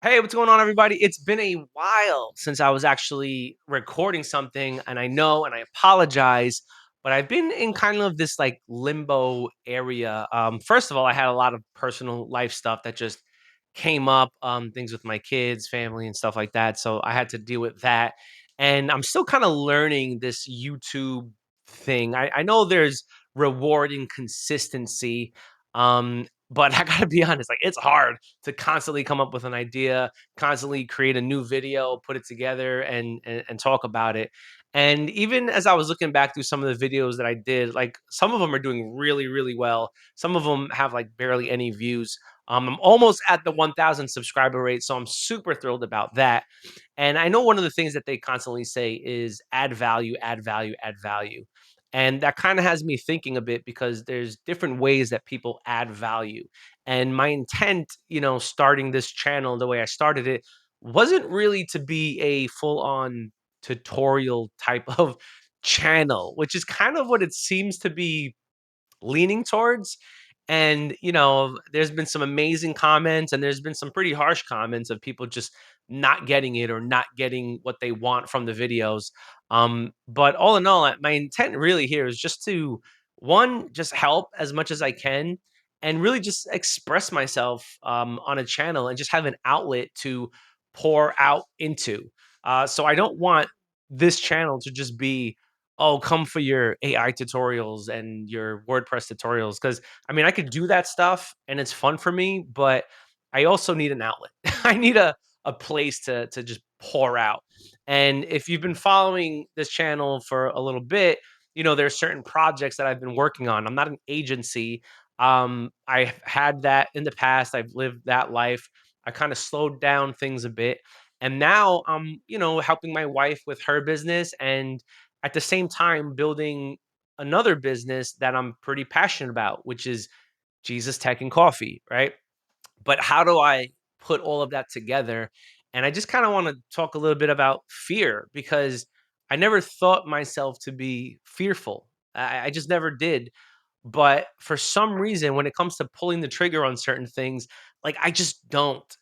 Hey, what's going on, everybody? It's been a while since I was actually recording something, and I know, and I apologize, but I've been in kind of this like limbo area. First of all, I had a lot of personal life stuff that just came up, things with my kids, family, and stuff like that. So I had to deal with that. And I'm still kind of learning this YouTube thing. I know there's rewarding consistency. But I gotta be honest, like it's hard to constantly come up with an idea, constantly create a new video, put it together, and talk about it. And even as I was looking back through some of the videos that I did, like some of them are doing really, really well. Some of them have like barely any views. I'm almost at the 1,000 subscriber rate, so I'm super thrilled about that. And I know one of the things that they constantly say is add value, add value, add value. And that kind of has me thinking a bit because there's different ways that people add value. And my intent, starting this channel the way I started it wasn't really to be a full on tutorial type of channel, which is kind of what it seems to be leaning towards. And, there's been some amazing comments and there's been some pretty harsh comments of people just not getting it or not getting what they want from the videos. But all in all, my intent really here is just to one, just help as much as I can and really just express myself on a channel and just have an outlet to pour out into. So I don't want this channel to just be, oh, come for your AI tutorials and your WordPress tutorials. Because I mean, I could do that stuff and it's fun for me, but I also need an outlet. I need a place to just pour out. And if you've been following this channel for a little bit, there's certain projects that I've been working on. I'm not an agency. I've had that in the past. I've lived that life. I kind of slowed down things a bit. And now I'm, helping my wife with her business and at the same time building another business that I'm pretty passionate about, which is Jesus Tech and Coffee, right? But how do I put all of that together? And I just kind of want to talk a little bit about fear because I never thought myself to be fearful. I just never did. But for some reason, when it comes to pulling the trigger on certain things, like I just don't.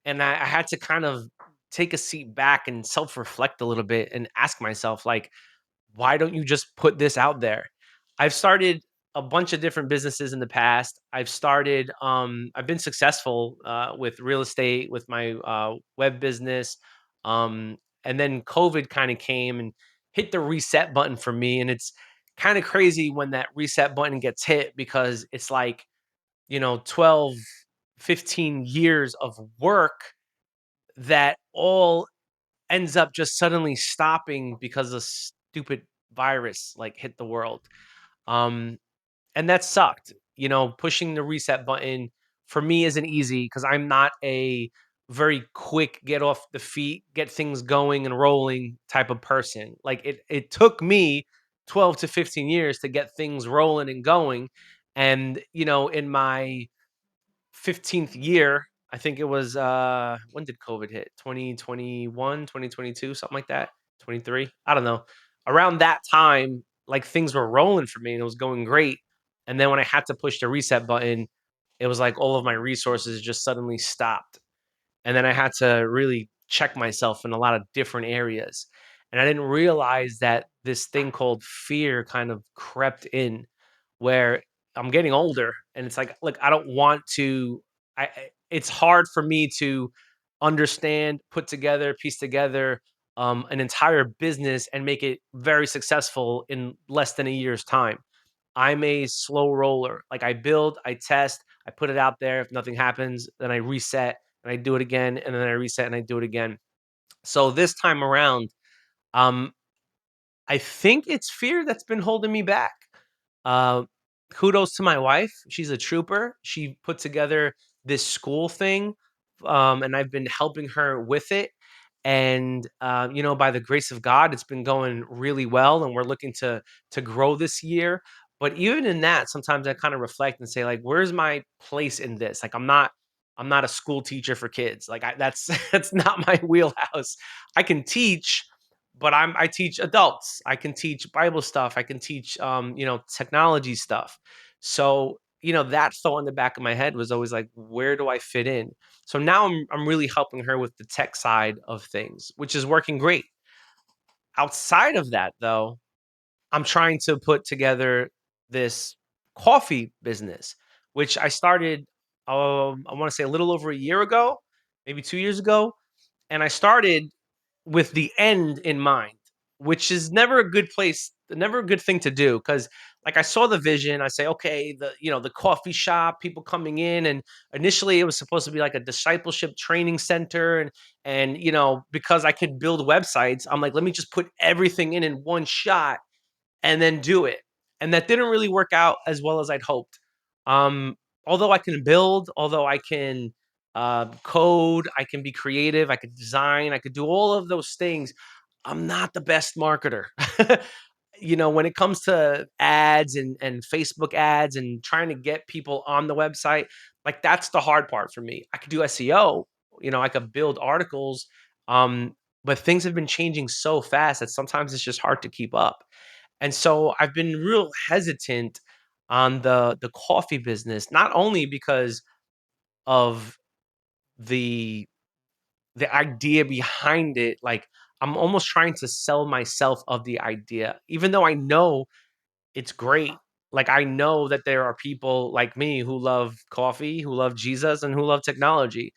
And I had to kind of take a seat back and self reflect a little bit and ask myself, like, why don't you just put this out there? I've started a bunch of different businesses in the past. I've been successful with real estate, with my web business. Um, and then COVID kind of came and hit the reset button for me. And it's kind of crazy when that reset button gets hit because it's like, 12, 15 years of work that all ends up just suddenly stopping because a stupid virus like hit the world. Um, and that sucked. Pushing the reset button for me isn't easy because I'm not a very quick get off the feet, get things going and rolling type of person. Like it took me 12 to 15 years to get things rolling and going. And, in my 15th year, I think it was, when did COVID hit? 2021, 2022, something like that? 23? I don't know. Around that time, like things were rolling for me and it was going great. And then when I had to push the reset button, it was like all of my resources just suddenly stopped. And then I had to really check myself in a lot of different areas. And I didn't realize that this thing called fear kind of crept in where I'm getting older and it's like, look, I don't want to it's hard for me to understand, put together, piece together an entire business and make it very successful in less than a year's time. I'm a slow roller. Like I build, I test, I put it out there. If nothing happens, then I reset and I do it again, and then I reset and I do it again. So this time around, um, I think it's fear that's been holding me back. Uh, Kudos to my wife. She's a trooper. She put together this school thing, and I've been helping her with it. And by the grace of God, it's been going really well, and we're looking to grow this year. But even in that, sometimes I kind of reflect and say, like, where's my place in this? Like, I'm not a school teacher for kids. Like, that's that's not my wheelhouse. I can teach, but I teach adults. I can teach Bible stuff. I can teach technology stuff. So that thought in the back of my head was always like, where do I fit in? So now I'm really helping her with the tech side of things, which is working great. Outside of that, though, I'm trying to put together this coffee business, which I started, I want to say a little over a year ago, maybe 2 years ago. And I started with the end in mind, which is never a good place, never a good thing to do. Cause like I saw the vision, I say, okay, the coffee shop, people coming in. And initially it was supposed to be like a discipleship training center. And because I could build websites, I'm like, let me just put everything in one shot and then do it. And that didn't really work out as well as I'd hoped. Um, although I can build, although I can code, I can be creative, I could design, I could do all of those things. I'm not the best marketer. When it comes to ads and Facebook ads and trying to get people on the website, like that's the hard part for me. I could do SEO, I could build articles, but things have been changing so fast that sometimes it's just hard to keep up. And so I've been real hesitant on the coffee business, not only because of the the idea behind it, like I'm almost trying to sell myself of the idea, even though I know it's great. Like I know that there are people like me who love coffee, who love Jesus, and who love technology.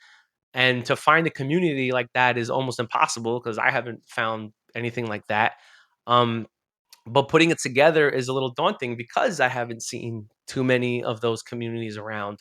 And to find a community like that is almost impossible because I haven't found anything like that. Um, but putting it together is a little daunting because I haven't seen too many of those communities around.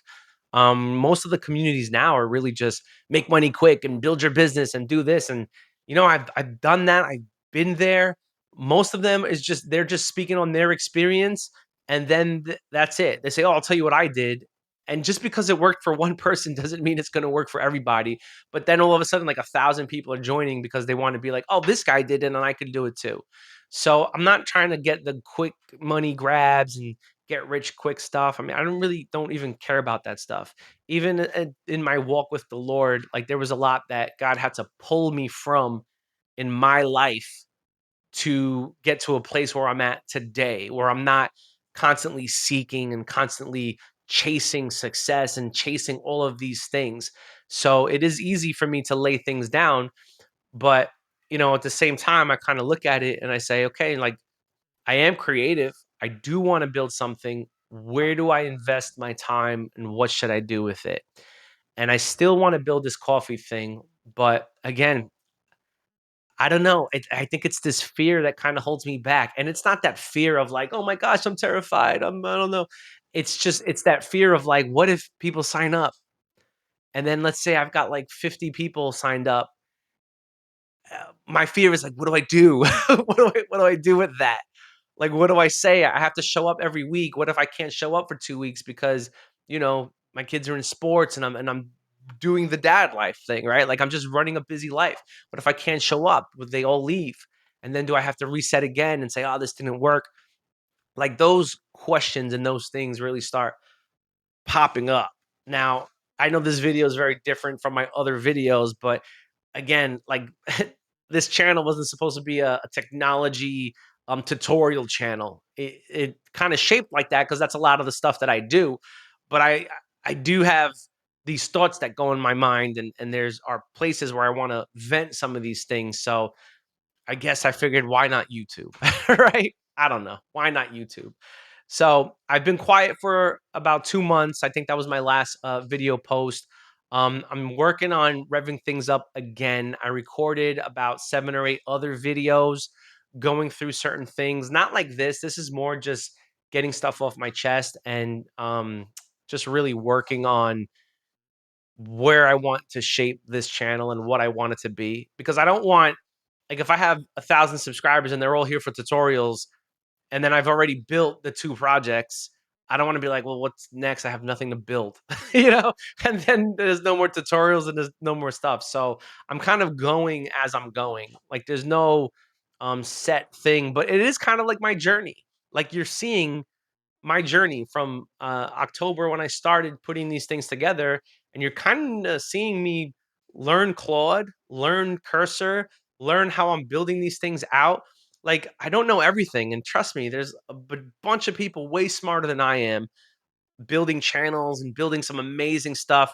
Most of the communities now are really just make money quick and build your business and do this. And I've done that. I've been there. Most of them is just they're just speaking on their experience, and then that's it. They say, "Oh, I'll tell you what I did." And just because it worked for one person doesn't mean it's going to work for everybody. But then all of a sudden, like 1,000 people are joining because they want to be like, "Oh, this guy did it, and I could do it too." So I'm not trying to get the quick money grabs and get rich quick stuff. I mean, I don't even care about that stuff. Even in my walk with the Lord, like there was a lot that God had to pull me from in my life to get to a place where I'm at today, where I'm not constantly seeking and constantly chasing success and chasing all of these things. So it is easy for me to lay things down, but at the same time, I kind of look at it and I say, okay, like I am creative. I do want to build something. Where do I invest my time and what should I do with it? And I still want to build this coffee thing. But again, I don't know. I think it's this fear that kind of holds me back. And it's not that fear of like, oh my gosh, I'm terrified. I don't know. It's that fear of like, what if people sign up? And then let's say I've got like 50 people signed up. My fear is like, what do I do? What do I do with that? Like, what do I say? I have to show up every week. What if I can't show up for 2 weeks because, my kids are in sports and I'm doing the dad life thing, right? Like I'm just running a busy life. What if I can't show up? Would they all leave? And then do I have to reset again and say, "Oh, this didn't work?" Like those questions and those things really start popping up. Now, I know this video is very different from my other videos, but again, like this channel wasn't supposed to be a technology tutorial channel. It kind of shaped like that because that's a lot of the stuff that I do. But I do have these thoughts that go in my mind, and there's are places where I want to vent some of these things. So I guess I figured why not YouTube, right? I don't know. Why not YouTube? So I've been quiet for about 2 months. I think that was my last video post. I'm working on revving things up again. I recorded about 7 or 8 other videos going through certain things. Not like this. This is more just getting stuff off my chest and just really working on where I want to shape this channel and what I want it to be. Because I don't want, like, if I have 1,000 subscribers and they're all here for tutorials, and then I've already built the 2 projects. I don't wanna be like, "Well, what's next? I have nothing to build." You know? And then there's no more tutorials and there's no more stuff. So, I'm kind of going as I'm going. Like, there's no, set thing, but it is kind of like my journey. Like, you're seeing my journey from October when I started putting these things together, and you're kind of seeing me learn Claude, learn Cursor, learn how I'm building these things out. Like I don't know everything, and trust me, there's a bunch of people way smarter than I am building channels and building some amazing stuff.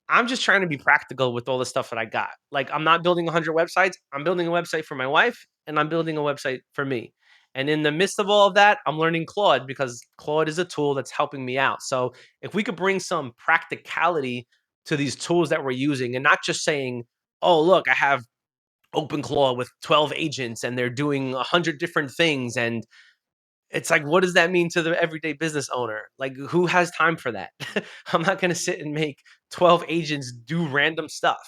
I'm just trying to be practical with all the stuff that I got. Like, I'm not building 100 websites. I'm building a website for my wife and I'm building a website for me. And in the midst of all of that, I'm learning Claude because Claude is a tool that's helping me out. So, if we could bring some practicality to these tools that we're using and not just saying, oh, look, I have OpenClaw with 12 agents and they're doing 100 different things. And it's like, what does that mean to the everyday business owner? Like, who has time for that? I'm not going to sit and make 12 agents do random stuff.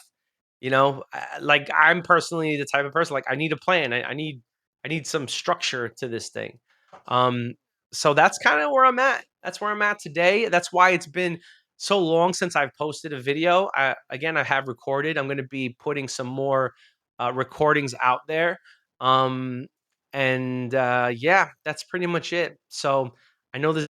Like, I'm personally the type of person, like, I need a plan. I need some structure to this thing. Um, so that's kind of where I'm at. That's where I'm at today. That's why it's been so long since I've posted a video. Again, I have recorded. I'm going to be putting some more recordings out there. Um, and yeah, that's pretty much it. So I know this